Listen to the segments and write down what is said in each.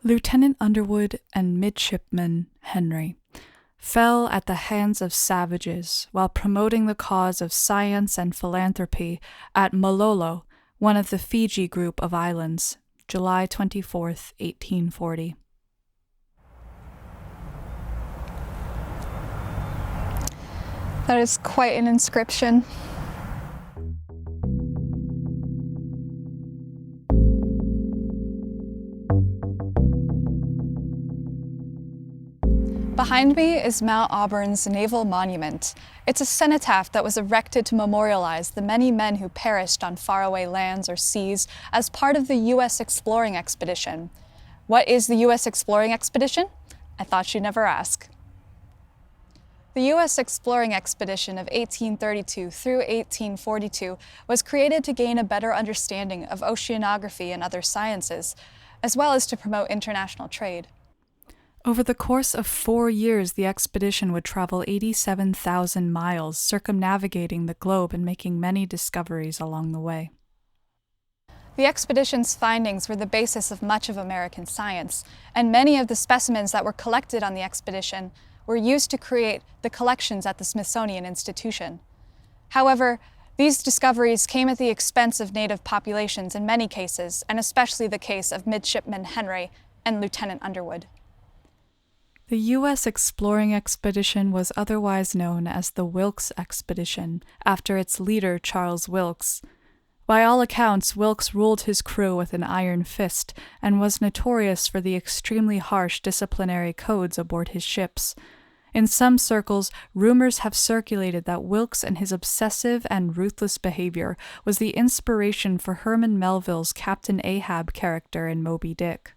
Lieutenant Underwood and Midshipman Henry fell at the hands of savages while promoting the cause of science and philanthropy at Malolo, one of the Fiji group of islands, July 24, 1840. That is quite an inscription. Behind me is Mount Auburn's naval monument. It's a cenotaph that was erected to memorialize the many men who perished on faraway lands or seas as part of the U.S. exploring expedition. What is the U.S. exploring expedition? I thought you'd never ask. The U.S. exploring expedition of 1832 through 1842 was created to gain a better understanding of oceanography and other sciences, as well as to promote international trade. Over the course of 4 years, the expedition would travel 87,000 miles, circumnavigating the globe and making many discoveries along the way. The expedition's findings were the basis of much of American science, and many of the specimens that were collected on the expedition were used to create the collections at the Smithsonian Institution. However, these discoveries came at the expense of native populations in many cases, and especially the case of Midshipman Henry and Lieutenant Underwood. The U.S. exploring expedition was otherwise known as the Wilkes Expedition, after its leader, Charles Wilkes. By all accounts, Wilkes ruled his crew with an iron fist and was notorious for the extremely harsh disciplinary codes aboard his ships. In some circles, rumors have circulated that Wilkes and his obsessive and ruthless behavior was the inspiration for Herman Melville's Captain Ahab character in Moby Dick.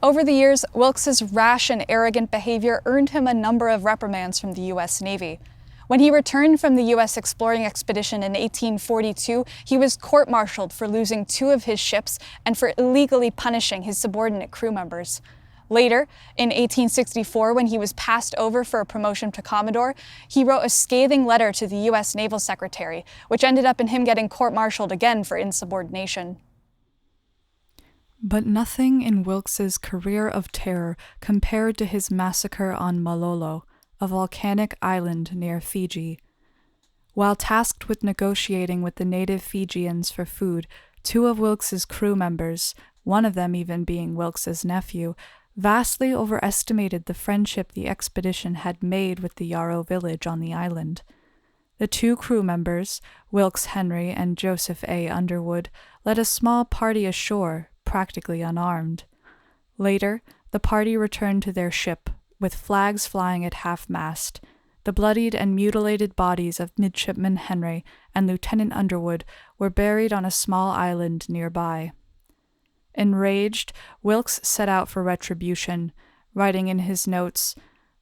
Over the years, Wilkes's rash and arrogant behavior earned him a number of reprimands from the U.S. Navy. When he returned from the U.S. exploring expedition in 1842, he was court-martialed for losing 2 of his ships and for illegally punishing his subordinate crew members. Later, in 1864, when he was passed over for a promotion to Commodore, he wrote a scathing letter to the U.S. Naval Secretary, which ended up in him getting court-martialed again for insubordination. But nothing in Wilkes's career of terror compared to his massacre on Malolo, a volcanic island near Fiji. While tasked with negotiating with the native Fijians for food, 2 of Wilkes's crew members, one of them even being Wilkes's nephew, vastly overestimated the friendship the expedition had made with the Yarrow village on the island. The 2 crew members, Wilkes Henry and Joseph A. Underwood, led a small party ashore, practically unarmed. Later, the party returned to their ship, with flags flying at half-mast. The bloodied and mutilated bodies of Midshipman Henry and Lieutenant Underwood were buried on a small island nearby. Enraged, Wilkes set out for retribution, writing in his notes,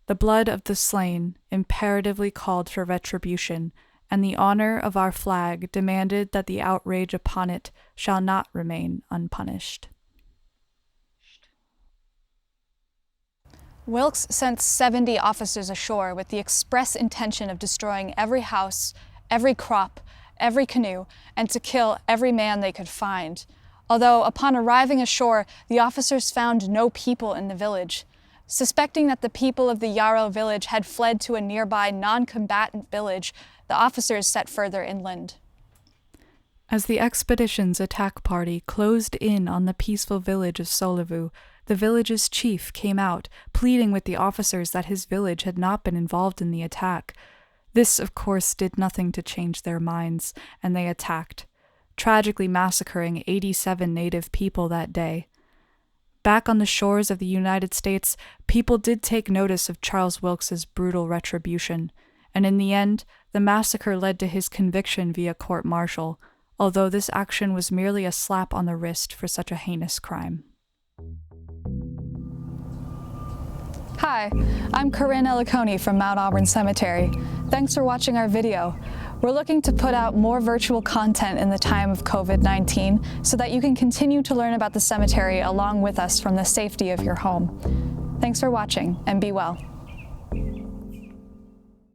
"The blood of the slain imperatively called for retribution, and the honor of our flag demanded that the outrage upon it shall not remain unpunished." Wilkes sent 70 officers ashore with the express intention of destroying every house, every crop, every canoe, and to kill every man they could find. Although, upon arriving ashore, the officers found no people in the village. Suspecting that the people of the Yarrow village had fled to a nearby non-combatant village, the officers set further inland. As the expedition's attack party closed in on the peaceful village of Solivu, the village's chief came out, pleading with the officers that his village had not been involved in the attack. This, of course, did nothing to change their minds, and they attacked, tragically massacring 87 native people that day. Back on the shores of the United States, people did take notice of Charles Wilkes's brutal retribution, and in the end, the massacre led to his conviction via court-martial, although this action was merely a slap on the wrist for such a heinous crime. Hi, I'm Corinne from Mount Auburn Cemetery. Thanks for watching our video. We're looking to put out more virtual content in the time of COVID-19 so that you can continue to learn about the cemetery along with us from the safety of your home. Thanks for watching, and be well.